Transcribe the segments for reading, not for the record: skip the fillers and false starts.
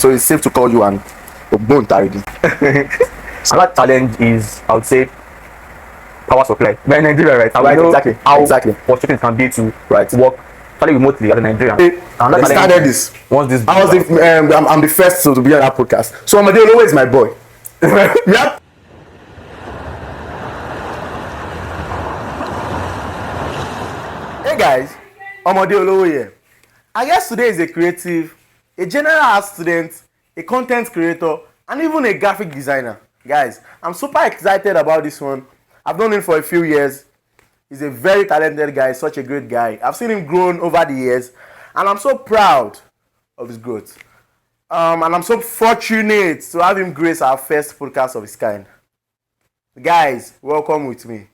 so it's safe to call you an Opateyibo. Another challenge is, I would say, power supply. We're in Nigeria, right? Right, exactly. How frustrating it can be to work fairly remotely as a Nigerian. They started this. Once this, I'm the first to be on that podcast. So Opateyibo is my boy. Yeah. Hey guys, Opateyibo here. I guess today is a creative, a general art student, a content creator, and even a graphic designer. Guys, I'm super excited about this one. I've known him for a few years. He's a very talented guy, such a great guy. I've seen him grown over the years, and I'm so proud of his growth. And I'm so fortunate to have him grace our first podcast of his kind. Guys, welcome with me,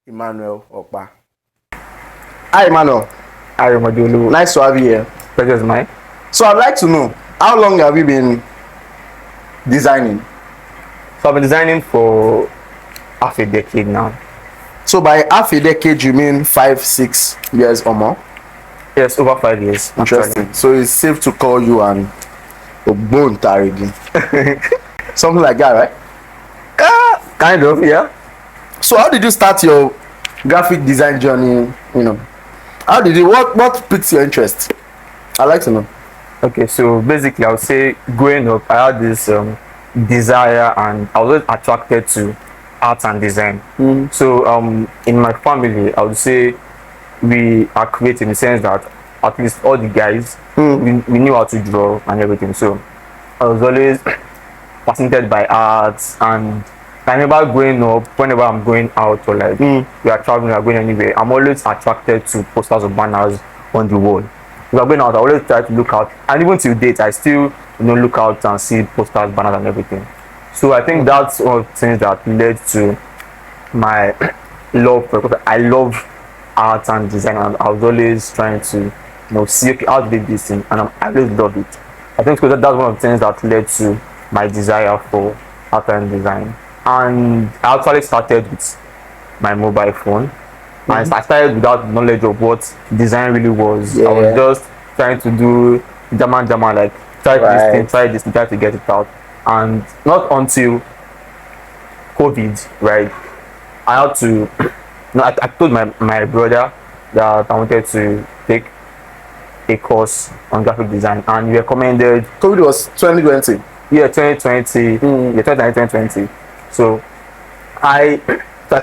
Emmanuel Okpa. Hi, Emmanuel. Hi, Opateyibo. Nice to have you here. Pleasure is mine. So I'd like to know, how long have you been designing? So I've been designing for half a decade now. So by half a decade, you mean 5-6 years or more? Yes, over 5 years. Interesting. Actually. So it's safe to call you an Opateyibo. Something like that, right? Kind of, yeah. So how did you start your graphic design journey? How did you? What piqued your interest? I'd like to know. Okay, so basically, I would say growing up, I had this desire, and I was always attracted to art and design. So in my family, I would say we are creative in the sense that at least all the guys we knew how to draw and everything. So I was always fascinated by arts, and I remember growing up, whenever I'm going out or like we are traveling or going anywhere, I'm always attracted to posters or banners on the wall. If I'm going out, I always try to look out, and even till date, I still look out and see posters, banners, and everything. So I think that's one of the things that led to my love for it, because I love art and design, and I was always trying to see, okay, how to do this thing, and I always love it. I think because that's one of the things that led to my desire for art and design. And I actually started with my mobile phone. And I started without knowledge of what design really was. I was just trying to do German, like try this thing, try to get it out. And not until COVID, right, I had to, I told my brother that I wanted to take a course on graphic design, and he recommended. COVID was 2020. Yeah, 2020. Yeah, 2020. So I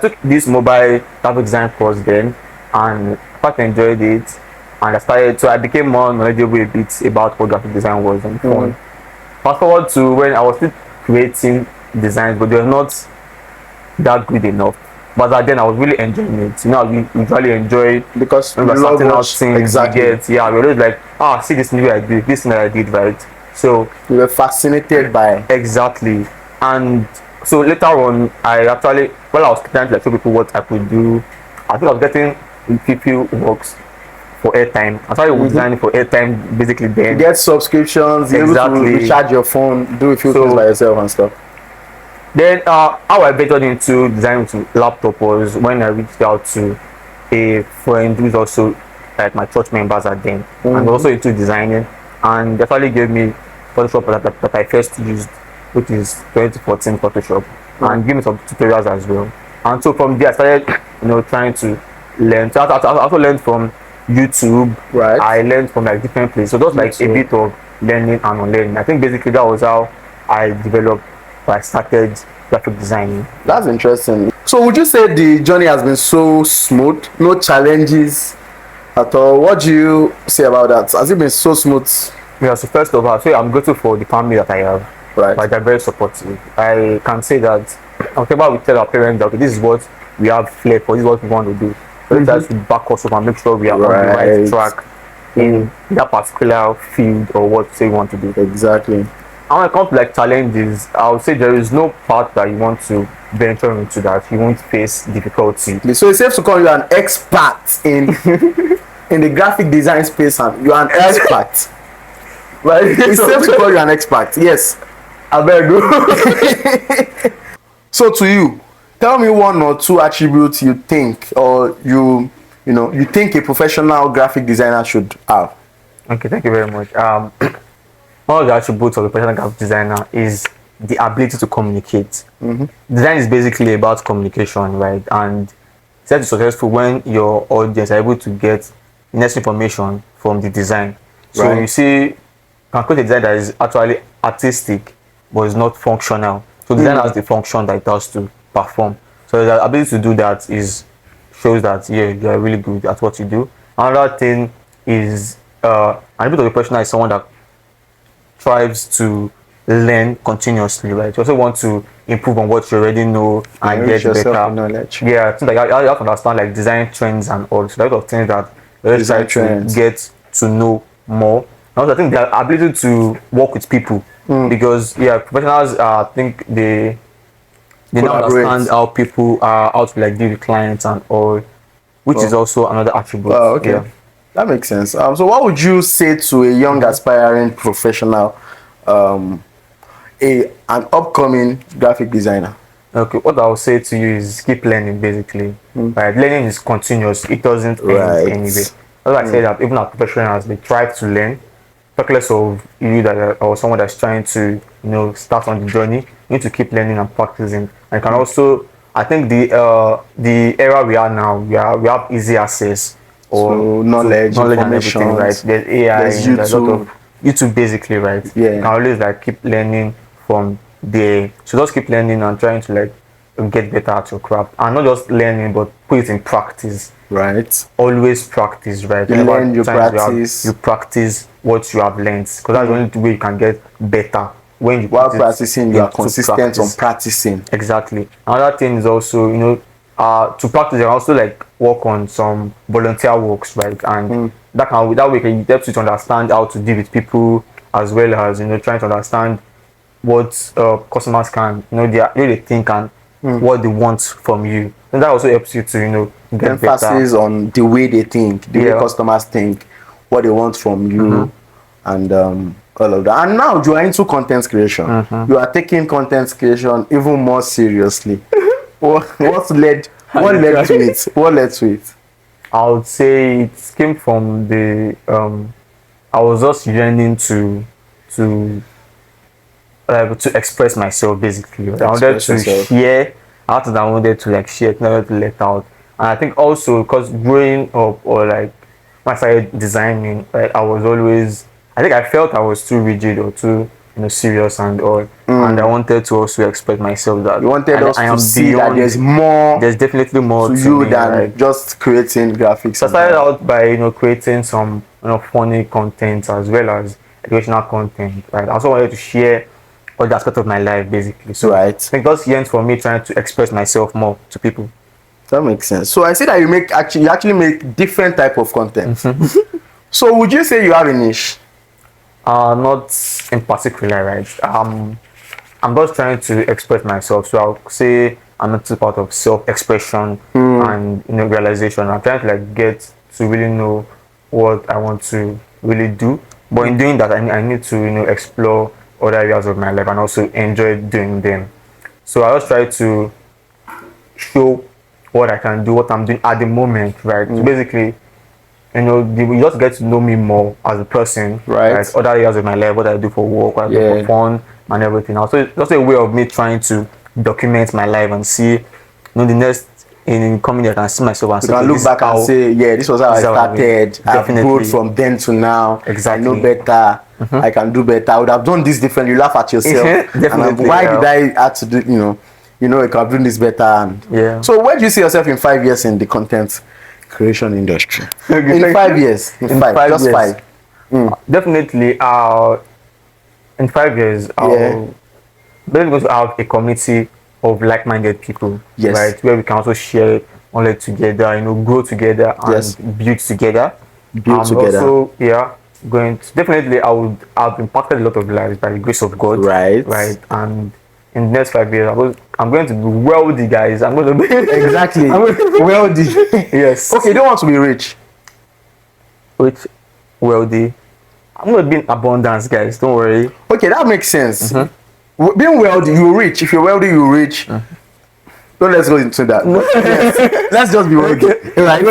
took this mobile graphic design course then, and quite enjoyed it. And I became more knowledgeable a bit about what graphic design was on the phone. Fast forward to when I was still creating designs, but they were not that good enough. But then I was really enjoying it. We usually enjoy because when we're starting out things. Exactly. We were always like, see this new I did, this thing I did, right? So you were fascinated by exactly. And so later on, I actually, while I was trying to show people what I could do, I think I was getting people works for airtime. I started designing for airtime basically then. You get subscriptions, you're able to recharge your phone, do a few things by yourself and stuff. Then how I ventured into designing to laptop was when I reached out to a friend who's also like my church members at then, and also into designing, and they actually gave me Photoshop that I first used, which is 2014 Photoshop, and give me some tutorials as well. And so from there I started trying to learn. So I also learned from YouTube. Right. I learned from like different places. So that's like a bit of learning and unlearning. I think basically that was how I developed, I started graphic designing. That's interesting. So would you say the journey has been so smooth, no challenges at all? What do you say about that? Has it been so smooth? Yeah, so first of all, I'm grateful for the family that I have. Right. Like, they're very supportive. I can say that whatever we tell our parents that, okay, this is what we have flair for, this is what we want to do. So we try to back us up and make sure we are on the right track in that particular field or what we want to do. Exactly. And when it comes to like challenges, I would say there is no part that you want to venture into that you won't face difficulty. So it's safe to call you an expert in the graphic design space, and you are an expert. Well, it's safe to call you an expert. Yes. I better go. So to you, tell me one or two attributes you think, or you think a professional graphic designer should have. Okay, thank you very much. one of the attributes of a professional graphic designer is the ability to communicate. Design is basically about communication, right? And set is successful when your audience are able to get next information from the design. So Right. you see, you can create a design that is actually artistic, but is not functional. So design has the function that it has to perform. So the ability to do that is shows that yeah, you are really good at what you do. Another thing is an bit of a professional is someone that strives to learn continuously, right? You also want to improve on what you already know and Enrich get yourself better. with knowledge. Yeah, I think like you have to understand like design trends and all. So a lot of things that you always try Design trends. to get to know more. And also, I think the ability to work with people because yeah, professionals I think they now Collaborate. understand how people are how to like deal with clients and all, which is also another attribute. Oh, okay. Yeah. That makes sense. So what would you say to a young aspiring professional, an upcoming graphic designer? Okay, what I will say to you is keep learning basically. Right, learning is continuous. It doesn't Right. end anyway. As I say that even our professionals they try to learn. Regardless of you that or someone that's trying to start on the journey, you need to keep learning and practicing. And can also, I think the era we are now, we have easy access or So knowledge, and everything, information, right? There's AI, there's there's a lot of YouTube. YouTube basically, right? Yeah. You can always like keep learning from there. So just keep learning and trying to like get better at your craft, and not just learning but put it in practice. Right. Always practice, right? You Whenever learn, you times practice. you practice what you have learned, because that's the only way you can get better. When you While put it practicing, you are into consistent practice. on practicing. Exactly. Another thing is also, to practice, you can also like work on some volunteer works, right? And that way can help you to understand how to deal with people, as well as trying to understand what customers can they think and what they want from you, and that also helps you to get Emphasis better. on the way they think, the way Yeah. customers think, what they want from you, and all of that. And now you are into content creation. You are taking content creation even more seriously. What led to it? What led to it? I would say it came from the I was just yearning to to express myself basically. I wanted Express to yourself. share out that I wanted to like share, never to let out. And I think also because growing up or like when I started designing, right, I think I felt I was too rigid or too serious and all. And I wanted to also express myself that You wanted us I to am see that beyond. there's more There's definitely more to to you me, than right? just creating graphics. So I started out by creating some funny content as well as educational content. Right, I also wanted to share all the aspects of my life basically. So Right. I think that's yearns for me trying to express myself more to people. That makes sense. So I see that you actually make different type of content. So would you say you have a niche? Not in particular, right? I'm just trying to express myself. So I'll say I'm not too part of self-expression and realization. I'm trying to like get to really know what I want to really do. But in doing that, I need to explore other areas of my life and also enjoy doing them. So I just try to show what I can do, what I'm doing at the moment, right? So basically, you just get to know me more as a person, Right. Other areas of my life, what I do for work, what I do Yeah. for fun, and everything. Also, it's just a way of me trying to document my life and see, the next in coming year, I can see myself and You say, can okay, look this back is how- and say, yeah, this was how I this is how I started. did. I've grown Definitely. from then to now. Exactly. I know better. I can do better. I would have done this differently. You laugh at yourself. Definitely, Why yeah. did I have to do, I could have done this better. And Yeah. So where do you see yourself in 5 years in the content creation industry? In 5 years. In five. Just years. 5. Definitely, in 5 years, I'll basically going to have a community of like-minded people, Yes. right? Where we can also share knowledge together, grow together and Yes. build together. Build together. Also, going to definitely, I've impacted a lot of lives by the grace of God, Right. right? And in the next 5 years, I'm going to be wealthy, guys. I'm going to be Exactly. I'm Wealthy. yes. Okay, you don't want to be rich. Which wealthy? I'm going to be in abundance, guys. Don't worry. Okay, that makes sense. Being wealthy, you rich. If you're wealthy, you rich. Don't let's go into that. Yes. Let's just be wealthy. Right?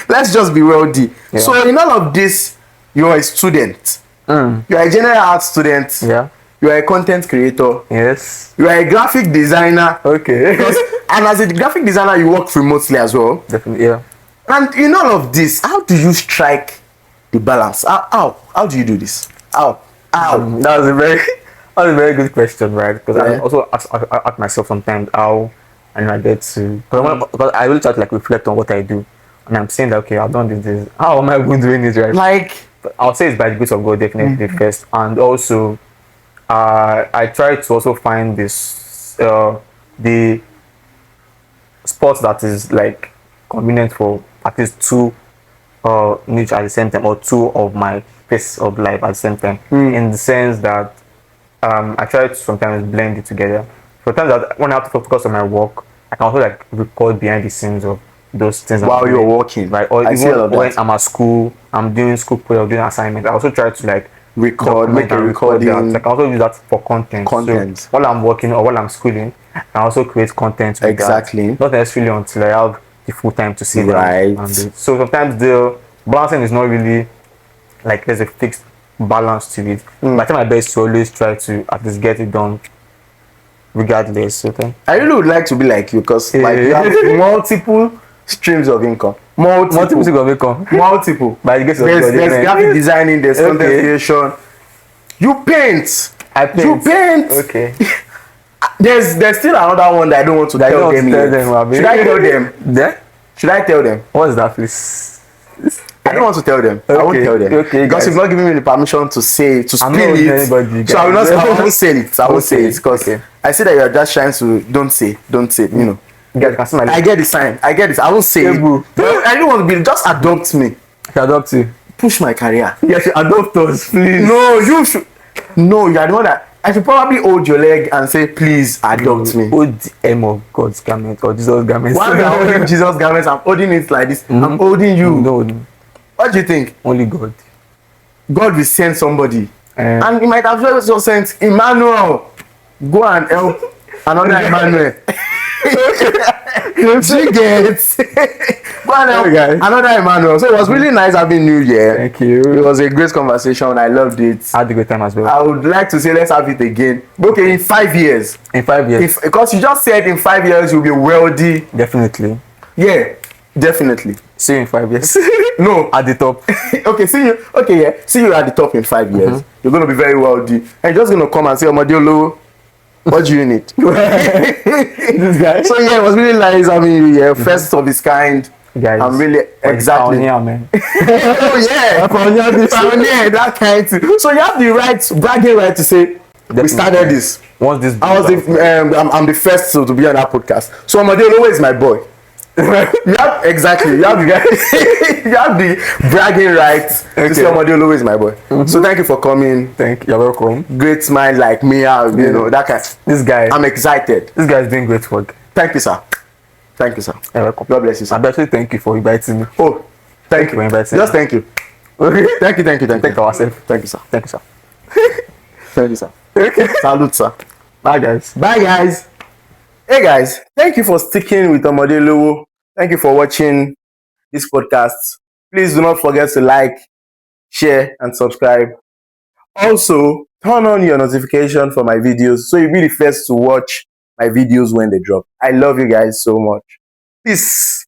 Let's just be wealthy. Yeah. So in all of this, you're a student. You are a general art student. Yeah. You are a content creator. Yes. You are a graphic designer. Okay. And as a graphic designer, you work remotely as well. Definitely. Yeah. And in all of this, how do you strike the balance? How do you do this? How? That was a very that was a very good question, right? Because I Yeah. also ask myself sometimes how and I get to because I really try to like reflect on what I do, and I'm saying that okay, I've done this. How am I even doing it right? Like, But I'll say it's by the grace of God, definitely first, and also I try to also find this the sport that is like convenient for at least two niche at the same time, or two of my pace of life at the same time, in the sense that I try to sometimes blend it together. Sometimes that when I have to focus on my work, I can also like record behind the scenes of those things while I'm you're doing, working, right? Or I see all even of when that. I'm at school, I'm doing school project, doing assignment. I also try to like Record, make document a and record that. recording. So I can also use that for content. Content. So while I'm working or while I'm schooling, I can also create content with Exactly. that. Not necessarily until I have the full time to sit Right. down and do it. So sometimes the balancing is not really like there's a fixed balance to it. But I try my best to always try to at least get it done regardless. Okay. I really would like to be like you because like you have multiple streams of income. Multiple things of income. Multiple. By the grace of There's God, amen. graphic designing, there's content Okay. creation. You paint. I paint. You paint. Okay. There's still another one that I don't want to I tell don't them tell yet. them, Abi. Should I tell them? Then Should I tell them? what's that, please? I don't want to tell them. I won't Okay, tell them. okay, Because guys. you've not given me the permission to say, to I'm spill not with it. anybody, So I will not, guys. I won't say it. I won't say Okay, it because okay. I see that you are just trying to, don't say, you know. You guys can see my I get the sign. I get it. I won't say Yeah, it. boo. But I don't want to be, just adopt me. I should adopt you. Push my career. You should adopt us, please. No, you should. No, you are the one that, I should probably hold your leg and say, please adopt me. Hold the hem of God's garment or Jesus' garment. While you are holding Jesus' garments, I'm holding it like this. I'm holding you. No, What do you think? only God. God will send somebody. Eh. And he might have just sent Emmanuel. Go and help another Emmanuel. Do you get? Go and help Hey, guys. another Emmanuel. So it was really nice having you here. Thank you. It was a great conversation. I loved it. I had a great time as well. I would like to say let's have it again. Okay, in 5 years. In 5 years, Because you just said in 5 years you'll be wealthy. definitely. Yeah, definitely. See you in 5 years. No. At the top. Okay, see you. Okay, yeah. See you at the top in 5 years. You're gonna be very wealthy, and you're just gonna come and say, "Omodiolo, what do you need?" This guy. So yeah, it was really nice. I mean, yeah, first of its kind. Guys. I'm really exactly. Pioneer, man. Oh yeah, pioneer, that kind too. So you have the right, bragging right to say we started this. Once this I was I'm the first to be on that podcast. So Omodiolo is my boy. You have exactly. You have the you have the bragging right to say Omodiolo is my boy. So thank you for coming. You're welcome. Great smile like me, you know that kind. This guy. I'm excited. This guy is doing great work. Thank you, sir. Thank you, sir. You're welcome. God bless you, sir. I better inviting you for inviting me. Oh, thank you. for inviting Just me. thank you. Okay. Thank you. Thank Thank you. ourselves. Thank you, sir. Thank you, sir. Thank you, sir. Okay. Salute, sir. Bye, guys. Bye, guys. Hey, guys. Thank you for sticking with Omodiolo. Thank you for watching this podcast. Please do not forget to like, share, and subscribe. Also, turn on your notification for my videos so you'll be the first to watch my videos when they drop. I love you guys so much. Peace.